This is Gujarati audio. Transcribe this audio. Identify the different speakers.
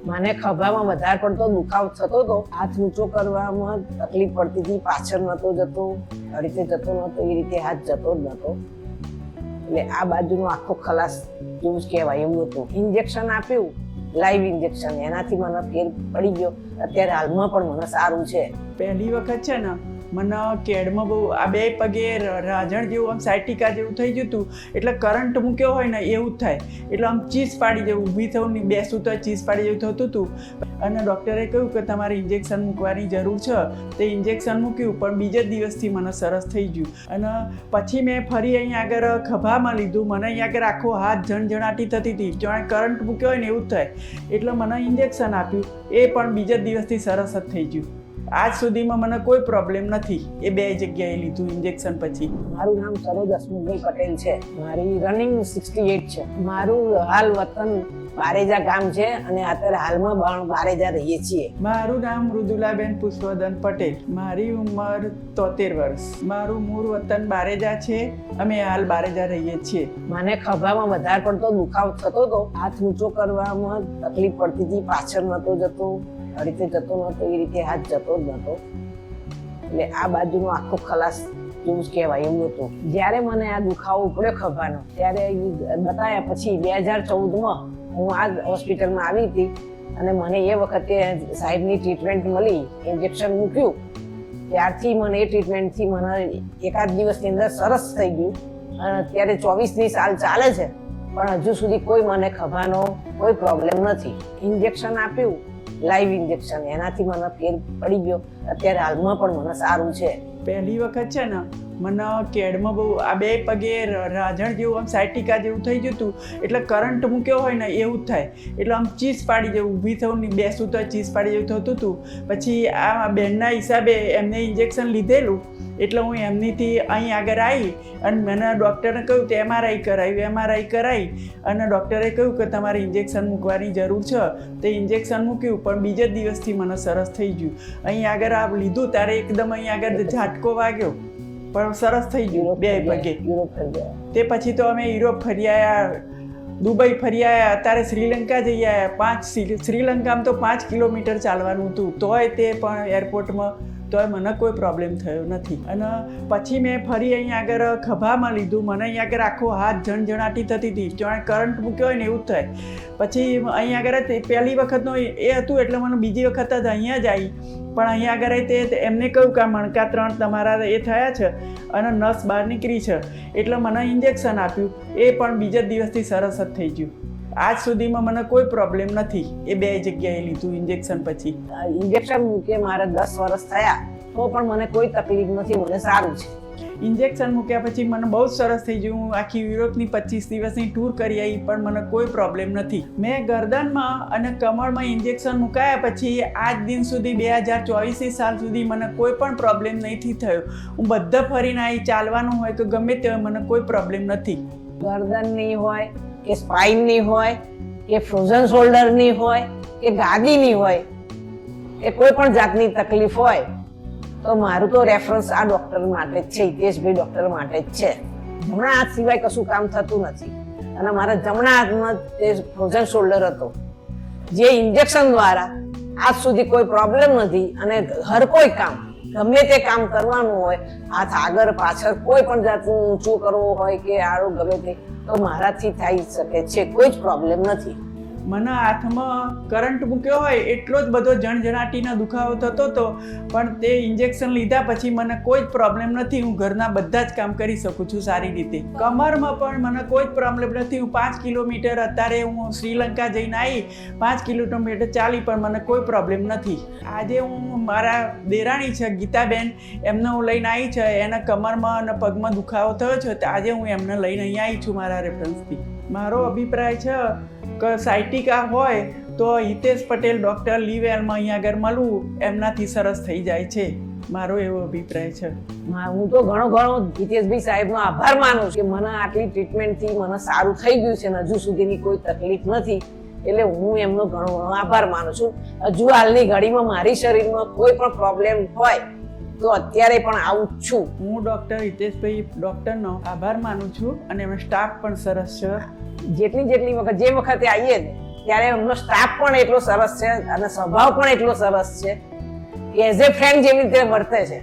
Speaker 1: મને ખભામાં વધારે પડતો દુખાવો થતો હતો, હાથ ઊંચો કરવામાં તકલીફ પડતી હતી, પાછળ નતો જતો, આ રીતે જતો નતો, એ રીતે હાથ જતો જ નતો. એટલે આ બાજુનો આખો ખલાસ જેવું જ કહેવાય એવું હતું. ઇન્જેક્શન આપ્યું, લાઈવ ઇન્જેક્શન, એનાથી મને ફેર પડી ગયો. અત્યારે હાલમાં પણ મને સારું છે.
Speaker 2: પહેલી વખત છે ને મને કેડમાં બહુ આ બે પગે રાજણ જેવું આમ સાયટિકા જેવું થઈ ગયું હતું. એટલે કરંટ મૂક્યો હોય ને એવું જ થાય. એટલે આમ ચીસ પાડી જેવું, ઊભી થવું નહીં, બેસું તો ચીસ પાડી જેવું થતું હતું. અને ડૉક્ટરે કહ્યું કે તમારે ઇન્જેક્શન મૂકવાની જરૂર છે. તે ઇન્જેક્શન મૂક્યું, પણ બીજા દિવસથી મને સરસ થઈ ગયું. અને પછી મેં ફરી અહીંયા આગળ ખભામાં લીધું. મને અહીંયા આગળ આખો હાથ ઝણઝણાટી થતી હતી, જાણે કરંટ મૂક્યો હોય ને એવું જ થાય. એટલે મને ઇન્જેક્શન આપ્યું, એ પણ બીજા દિવસથી સરસ જ થઈ ગયું. આજ સુધીમાં મને કોઈ પ્રોબ્લેમ નથી એ બે જગ્યાએ લીધું ઇન્જેક્શન પછી.
Speaker 1: મારું નામ સરોજ હસમુખભાઈ પટેલ છે. મારી રનિંગ 68 છે. મારું હાલ વતન બારેજા ગામ છે અને અત્યારે હાલમાં બારેજા રહીએ છીએ.
Speaker 2: મારું નામ મૃદુલાબેન પુષ્પવદન પટેલ. મારી ઉંમર 73 વર્ષ. મારું મૂળ વતન બારેજા છે. અમે હાલ બારેજા રહીએ છીએ.
Speaker 1: મને ખભામાં વધારે પડતો દુખાવો થતો હતો, હાથ ઊંચો કરવામાં તકલીફ પડતી હતી, પાછળ નતો જતો, આ રીતે જતો નતો, એ રીતે હાથ જતો જ નતો. એટલે આ બાજુનો આખો ખલાસ જેવું જ કહેવાય એવું હતું. જ્યારે મને આ દુખાવો ઉપડ્યો ખભાનો, ત્યારે બતાવ્યા પછી 2014માં હું આ હોસ્પિટલમાં આવી હતી અને મને એ વખતે સાહેબની ટ્રીટમેન્ટ મળી, ઇન્જેક્શન મૂક્યું. ત્યારથી મને એ ટ્રીટમેન્ટથી મને એકાદ દિવસની અંદર સરસ થઈ ગયું. અને અત્યારે 24મી સાલ ચાલે છે, પણ હજુ સુધી કોઈ મને ખભાનો કોઈ પ્રોબ્લેમ નથી. ઇન્જેક્શન આપ્યું, લાઈવ ઇન્જેક્શન, એનાથી મને ફેર પડી ગયો. અત્યારે હાલમાં પણ મને સારું છે.
Speaker 2: પહેલી વખત છે ને મને કેડમાં બહુ આ બે પગે રાજણ જેવું આમ સાયટિકા જેવું થઈ ગયું હતું. એટલે કરંટ મૂક્યો હોય ને એવું જ થાય. એટલે આમ ચીસ પાડી જેવું, ઊભી થવું નહીં, બેસું તો ચીસ પાડી જેવું થતું હતું. પછી આ બહેનના હિસાબે એમને ઇન્જેક્શન લીધેલું. એટલે હું એમનીથી અહીં આગળ આવી અને મને ડૉક્ટરે કહ્યું કે એમઆરઆઈ કરાવી અને ડૉક્ટરે કહ્યું કે તમારે ઇન્જેક્શન મૂકવાની જરૂર છે. તે ઇન્જેક્શન મૂક્યું, પણ બીજા દિવસથી મને સરસ થઈ ગયું. અહીં આગળ આ લીધું ત્યારે એકદમ અહીં આગળ ઝાટકો વાગ્યો, પણ સરસ થઈ ગયું બે પગે. તે પછી તો અમે યુરોપ ફરી આવ્યા, દુબઈ ફરી આવ્યા, અત્યારે શ્રીલંકા જઈ આવ્યા. શ્રીલંકામાં તો 5 કિલોમીટર ચાલવાનું હતું, તોય તે પણ એરપોર્ટમાં તોય મને કોઈ પ્રોબ્લેમ થયો નથી. અને પછી મેં ફરી અહીંયા આગળ ખભામાં લીધું. મને અહીંયા આગળ આખો હાથ ઝણઝણાટી થતી હતી, જાણે કરંટ મૂક્યો હોય ને એવું જ થાય. પછી અહીંયા આગળ પહેલી વખતનો એ હતું, એટલે મને બીજી વખત જ અહીંયા જ આવી. પણ અહીંયા આગળ તે એમને કહ્યું કે આ મણકા 3 તમારા એ થયા છે અને નસ બહાર નીકળી છે. એટલે મને ઇન્જેક્શન આપ્યું, એ પણ બીજા દિવસથી સરસ જ થઈ ગયું. આજ સુધીમાં મને કોઈ પ્રોબ્લેમ નથી એ બે જગ્યાએ લીધું ઇન્જેક્શન પછી.
Speaker 1: ઇન્જેક્શન મૂકે મારે 10 વર્ષ થયા, તો પણ મને કોઈ તકલીફ નથી, મને સારું છે.
Speaker 2: ઇન્જેક્શન મૂક્યા પછી મને બહુ જ સરસ થઈ ગયું. હું આખી યુરોપની 25 દિવસની ટૂર કરી આવી, પણ મને કોઈ પ્રોબ્લેમ નથી. મેં ગરદનમાં અને કમરમાં ઇન્જેક્શન મુકાયા પછી આજ દિન સુધી 2024 સાલ સુધી મને કોઈ પણ પ્રોબ્લેમ નથી થયો. હું બધા ફરીને આવી, ચાલવાનું હોય કે ગમે તે હોય, મને કોઈ પ્રોબ્લેમ નથી.
Speaker 1: ગરદનની હોય કે સ્પાઇનની હોય કે ફ્રોઝન શોલ્ડરની હોય કે ગાદીની હોય કે કોઈ પણ જાતની તકલીફ હોય, તો મારું તો રેફરન્સ આ ડૉક્ટર માટે જ છે, હિતેશભાઈ ડૉક્ટર માટે જ છે. જમણા હાથ સિવાય કશું કામ થતું નથી. અને મારા જમણા હાથમાં તે ફ્રોઝન શોલ્ડર હતો, જે ઇન્જેક્શન દ્વારા આજ સુધી કોઈ પ્રોબ્લેમ નથી. અને હર કોઈ કામ, ગમે તે કામ કરવાનું હોય, હાથ આગળ પાછળ કોઈ પણ જાતનું ઊંચું કરવું હોય કે આડું ગમે તે, તો મારાથી થઈ શકે છે, કોઈ જ પ્રોબ્લેમ નથી.
Speaker 2: મને હાથમાં કરંટ મૂક્યો હોય એટલો જ બધો ઝણઝણાટીનો દુખાવો થતો હતો, પણ તે ઇન્જેક્શન લીધા પછી મને કોઈ જ પ્રોબ્લેમ નથી. હું ઘરના બધા જ કામ કરી શકું છું સારી રીતે. કમરમાં પણ મને કોઈ જ પ્રોબ્લેમ નથી. હું 5 કિલોમીટર, અત્યારે હું શ્રીલંકા જઈને આવી 5 કિલોમીટર ચાલી, પણ મને કોઈ પ્રોબ્લેમ નથી. આજે હું મારા દેરાણી છે ગીતાબેન, એમને હું લઈને આવી છે. એના કમરમાં અને પગમાં દુખાવો થયો છે, તો આજે હું એમને લઈને અહીંયા આવી છું મારા રેફરન્સથી. મારો અભિપ્રાય છે કે સાયટિકા હોય તો હિતેશ પટેલ ડૉક્ટર લીવેલમાં અહીંયા આગળ મળવું, એમનાથી સરસ થઈ જાય છે. મારો એવો અભિપ્રાય છે.
Speaker 1: હું તો ઘણો હિતેશભાઈ સાહેબનો આભાર માનું છું કે મને આટલી ટ્રીટમેન્ટથી મને સારું થઈ ગયું છે અને હજુ સુધીની કોઈ તકલીફ નથી. એટલે હું એમનો ઘણો આભાર માનું છું. હજુ હાલની ઘડીમાં મારી શરીરમાં કોઈ પણ પ્રોબ્લેમ હોય તો અત્યારે પણ આવું જ છું.
Speaker 2: હું ડૉક્ટર હિતેશભાઈ ડૉક્ટરનો આભાર માનું છું અને એમનો સ્ટાફ પણ સરસ છે.
Speaker 1: જેટલી વખત જે વખતે આવીએ ત્યારે એમનો સ્ટાફ પણ એટલો સરસ છે અને સ્વભાવ પણ એટલો સરસ છે કે એઝ એ ફ્રેન્ડ જેવી રીતે વર્તે છે.